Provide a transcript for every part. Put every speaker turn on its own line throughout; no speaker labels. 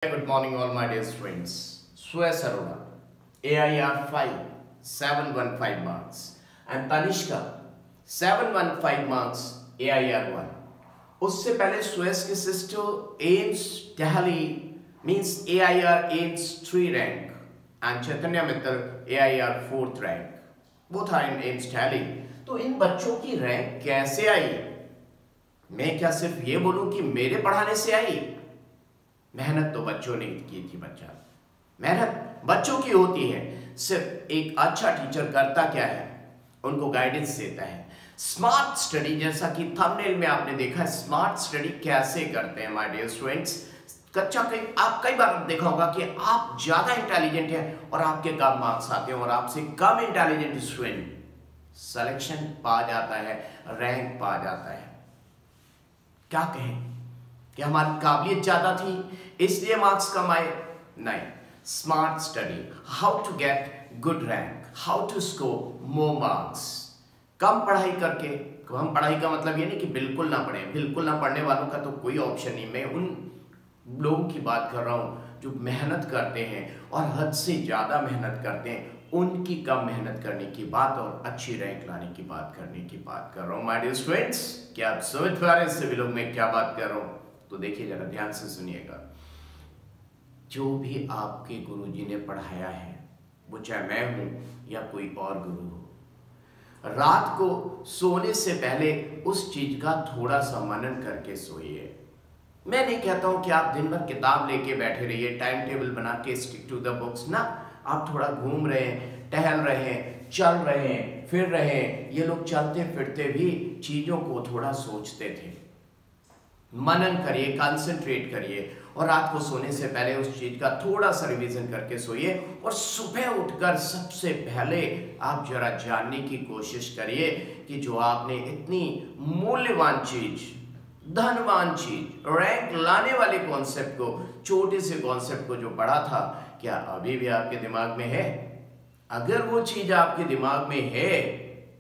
Good morning, all my dear students. Suez Arora, AIR 5, 715 marks, and Tanishka, 715 marks, AIR 1. उससे पहले Suez के sister AIIMS Delhi means AIR aims 3 rank, and Chaitanya Mittal AIR 4th rank. Both are in AIMS Delhi. तो इन बच्चों की rank कैसे आई? मैं क्या सिर्फ ये बोलूं कि मेरे पढ़ाने से आई? मेहनत तो बच्चों ने की थी। मेहनत बच्चों की होती है। सिर्फ एक अच्छा टीचर करता क्या है? उनको गाइडेंस देता है। स्मार्ट स्टडी, जैसा कि थंबनेल में आपने देखा, स्मार्ट स्टडी कैसे करते हैं माय डियर स्टूडेंट्स। आप कई बार देखा होगा कि आप ज्यादा इंटेलिजेंट हैं और आपके कम मार्क्स आते हैं, और आपसे कम इंटेलिजेंट स्टूडेंट सिलेक्शन पा जाता है, रैंक पा जाता है। क्या कहें कि हमारी काबिलियत ज्यादा थी इसलिए मार्क्स कम आए? नहीं। Smart study, how to get good rank, how to score more marks. कम पढ़ाई करके, कम पढ़ाई का मतलब ये नहीं कि बिल्कुल ना पढ़ें, बिल्कुल ना पढ़ने वालों का तो कोई ऑप्शन नहीं। मैं उन लोगों की बात कर रहा हूं जो मेहनत करते हैं और हद से ज्यादा मेहनत करते हैं, उनकी कम मेहनत करने की बात और अच्छी रैंक लाने की बात करने की बात कर रहा हूं माय डियर स्टूडेंट्स। क्या आप समझ पा रहे हैं सभी लोग मैं क्या बात कर रहा हूं? तो देखिए, जरा ध्यान से सुनिएगा। जो भी आपके गुरुजी ने पढ़ाया है, वो चाहे मैं हूं या कोई और गुरु हो, रात को सोने से पहले उस चीज का थोड़ा सा मनन करके सोइए। मैं नहीं कहता हूं कि आप दिन भर किताब लेके बैठे रहिए, टाइम टेबल बना के स्टिक टू द बुक्स ना। आप थोड़ा घूम रहे हैं, टहल रहे हैं, चल रहे हैं, फिर रहे हैं। ये लोग चलते फिरते भी चीजों को थोड़ा सोचते थे। मनन करिए, कंसंट्रेट करिए, और रात को सोने से पहले उस चीज का थोड़ा सा रिवीजन करके सोइए। और सुबह उठकर सबसे पहले आप जरा जानने की कोशिश करिए कि जो आपने इतनी मूल्यवान चीज, धनवान चीज, रैंक लाने वाले कॉन्सेप्ट को, छोटे से कॉन्सेप्ट को जो पढ़ा था, क्या अभी भी आपके दिमाग में है? अगर वो चीज आपके दिमाग में है,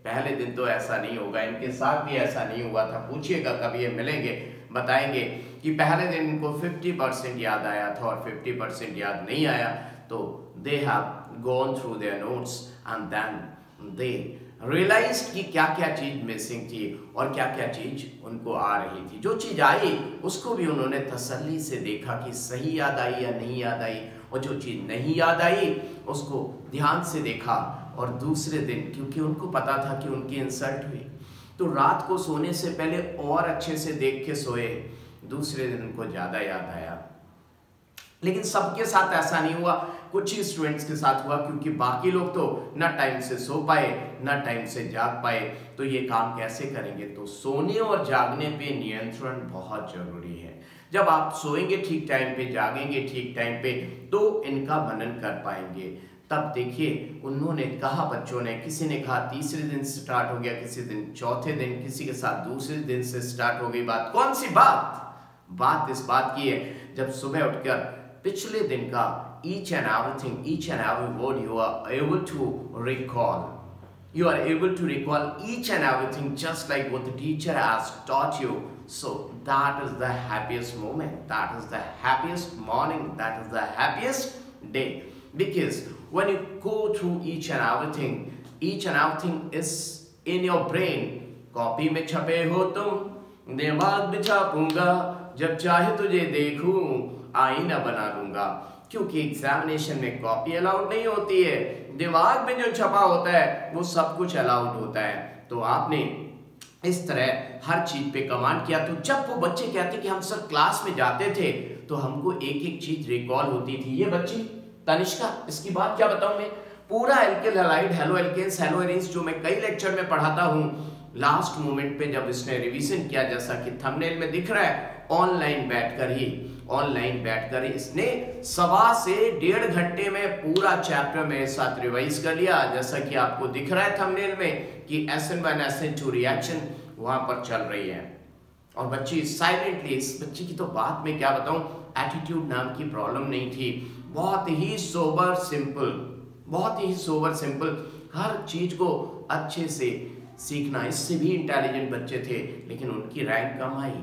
पहले दिन तो ऐसा नहीं होगा, इनके साथ भी ऐसा नहीं हुआ था। पूछिएगा, कभी ये मिलेंगे, बताएंगे कि पहले दिन इनको 50% याद आया था और 50% याद नहीं आया। तो they have gone through their notes and then they realised कि क्या क्या चीज मिसिंग थी और क्या क्या चीज उनको आ रही थी। जो चीज आई उसको भी उन्होंने तसल्ली से देखा कि सही याद आई या नहीं याद आई, और जो चीज नहीं याद आई उसको ध्यान से देखा। और दूसरे दिन, क्योंकि उनको पता था कि उनकी इंसल्ट हुई, तो रात को सोने से पहले और अच्छे से देख के सोए। दूसरे दिन उनको ज्यादा याद आया। लेकिन सबके साथ ऐसा नहीं हुआ, कुछ ही स्टूडेंट्स के साथ हुआ, क्योंकि बाकी लोग तो ना टाइम से सो पाए ना टाइम से जाग पाए। तो ये काम कैसे करेंगे? तो सोने और जागने पे नियंत्रण बहुत जरूरी है। जब आप सोएंगे ठीक टाइम पे, जागेंगे ठीक टाइम पे, तो इनका मनन कर पाएंगे। तब देखिए, उन्होंने कहा, बच्चों ने, किसी ने कहा तीसरे दिन से स्टार्ट हो गया, किसी दिन चौथे दिन, किसी के साथ दूसरे दिन से स्टार्ट हो गई बात। कौन सी बात? बात इस बात की है, जब सुबह उठकर पिछले दिन का each and every word you are able to recall. You are able to recall each and everything just like what the teacher has taught you. So that is the happiest moment, that is the happiest morning, that is the happiest day. Because when you go through each and everything is in your brain. Copy में छपे हो तुम, दिमाग में छापूंगा, जब चाहे तुझे देखूं आईना बना दूंगा। क्योंकि एग्जामिनेशन में कॉपी अलाउड नहीं होती है, दिमाग में जो छपा होता है वो सब कुछ अलाउड होता है। तो आपने इस तरह हर चीज पे कमांड किया। तो जब वो बच्चे कहते कि हम सर क्लास में जाते थे तो हमको एक एक चीज रिकॉल होती थी। ये बच्ची तनिष्का, इसकी बात क्या बताऊं मैं, पूरा alkyl halide, halo alkenes, halo arenes, जो मैं कई लेक्चर में पढ़ाता हूं, लास्ट मोमेंट पे जब इसने रिवीजन किया, जैसा कि थंबनेल में दिख रहा है, ऑनलाइन बैठकर इसने 1.25 से 1.5 घंटे में पूरा चैप्टर मेरे साथ रिवाइज कर लिया। जैसा कि आपको दिख रहा है थंबनेल में कि SN1 SN2 रिएक्शन वहां पर चल रही है। और बच्ची साइलेंटली, इस बच्ची की तो बात में क्या बताऊं, एटीट्यूड नाम की प्रॉब्लम नहीं थी। बहुत ही सोबर सिंपल, हर चीज को अच्छे से सीखना। इससे भी इंटेलिजेंट बच्चे थे, लेकिन उनकी रैंक कम आई।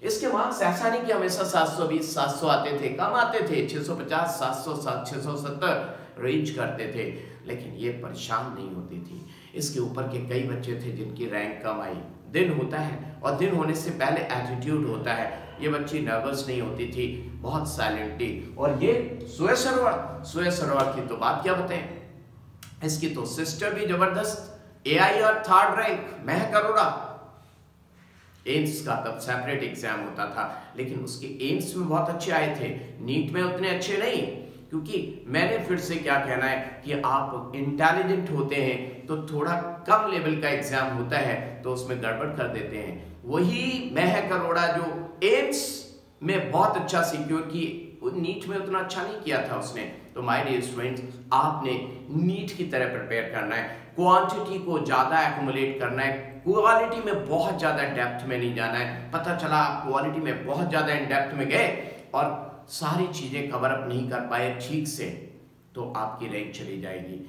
इसके मार्क्स ऐसा नहीं कि हमेशा 720 700 आते थे, कम आते थे, 650 700 670 रेंज करते थे, लेकिन ये परेशान नहीं होती थी। इसके ऊपर के कई बच्चे थे जिनकी रैंक कम आई। दिन होता है और दिन होने से पहले एटीट्यूड होता है। ये बच्ची नर्वस नहीं होती थी, बहुत साइलेंटली। और ये श्वेय सरोवर की तो बात क्या बताएं, इसकी तो सिस्टर भी जबरदस्त, AIR 3rd रैंक, महक अरोड़ा। एम्स का तब सेपरेट एग्जाम होता था, लेकिन उसके एम्स में बहुत अच्छे आए थे, नीट में उतने अच्छे नहीं। क्योंकि मैंने फिर से क्या कहना है कि आप इंटेलिजेंट होते हैं तो थोड़ा कम लेवल का एग्जाम होता है तो उसमें गड़बड़ कर देते हैं। वही महक अरोड़ा जो एम्स में बहुत अच्छा सिक्योर की, नीट में उतना अच्छा नहीं किया था उसने। तो माय डियर स्टूडेंट्स, आपने नीट की तरह प्रिपेयर करना है, क्वांटिटी को ज्यादा एक्युमुलेट करना है, क्वालिटी में बहुत ज्यादा डेप्थ में नहीं जाना है। पता चला आप क्वालिटी में बहुत ज्यादा इन डेप्थ में गए और सारी चीजें कवर अप नहीं कर पाए ठीक से, तो आपकी रैंक चली जाएगी।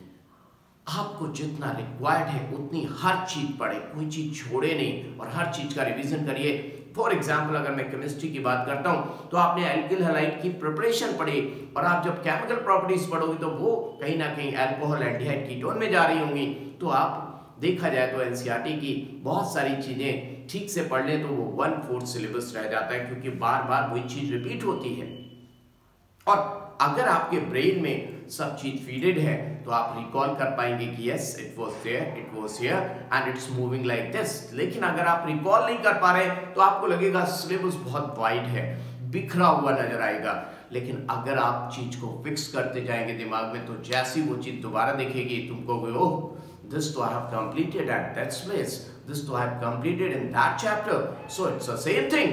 आपको जितना रिक्वायर्ड है उतनी हर चीज पढ़े, कोई चीज छोड़े नहीं और हर चीज का रिवीजन करिए। फॉर एग्जाम्पल अगर मैं केमिस्ट्री की बात करता हूं तो आपने एल्किल हैलाइड की प्रिपरेशन पढ़ी, और आप जब केमिकल प्रॉपर्टीज पढ़ोगे तो वो कहीं ना कहीं अल्कोहल एल्डिहाइड कीटोन में जा रही होंगी। तो आप देखा जाए तो एनसीईआरटी की बहुत सारी चीजें ठीक से पढ़ ले तो वो 1/4 सिलेबस रह जाता है, क्योंकि बार बार वही चीज रिपीट होती है। और अगर आपके ब्रेन में सब चीज फीडेड है तो आप रिकॉल कर पाएंगे कि yes it was here and it's moving like this. लेकिन अगर आप रिकॉल नहीं कर पा रहे तो आपको लगेगा सिलेबस बहुत वाइड है, बिखरा हुआ नजर आएगा। लेकिन अगर आप चीज को फिक्स करते जाएंगे दिमाग में तो जैसी वो चीज दोबारा दिखेगी तुमको ओह दिस तो I have completed at that place, this तो I have completed in that chapter, so it's the same thing.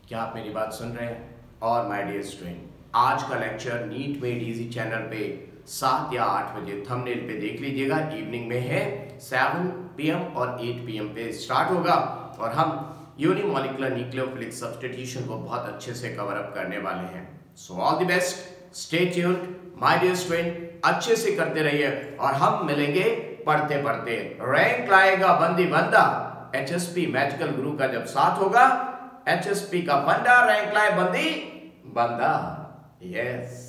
क्या आप मेरी बात सुन रहे हैं? और माय डियर स्टूडेंट, आज का lecture NEET made easy channel पे 7 या 8 बजे थंबनेल पे देख लीजिएगा। इवनिंग में है 7 PM और 8 PM पे स्टार्ट होगा और हम यूनिमॉलिक्यूलर न्यूक्लियोफिलिक सब्स्टिट्यूशन को बहुत अच्छे से कवर अप करने वाले हैं। So all the best, stay tuned my dear student, अच्छे से करते रहिए और हम मिलेंगे पढ़ते पढ़ते। रैंक लाएगा बंदी बंदा, HSP मैजिकल गुरु का जब साथ होगा, HSP का फंडा, रैंक लाए बंदी बंदा। यस।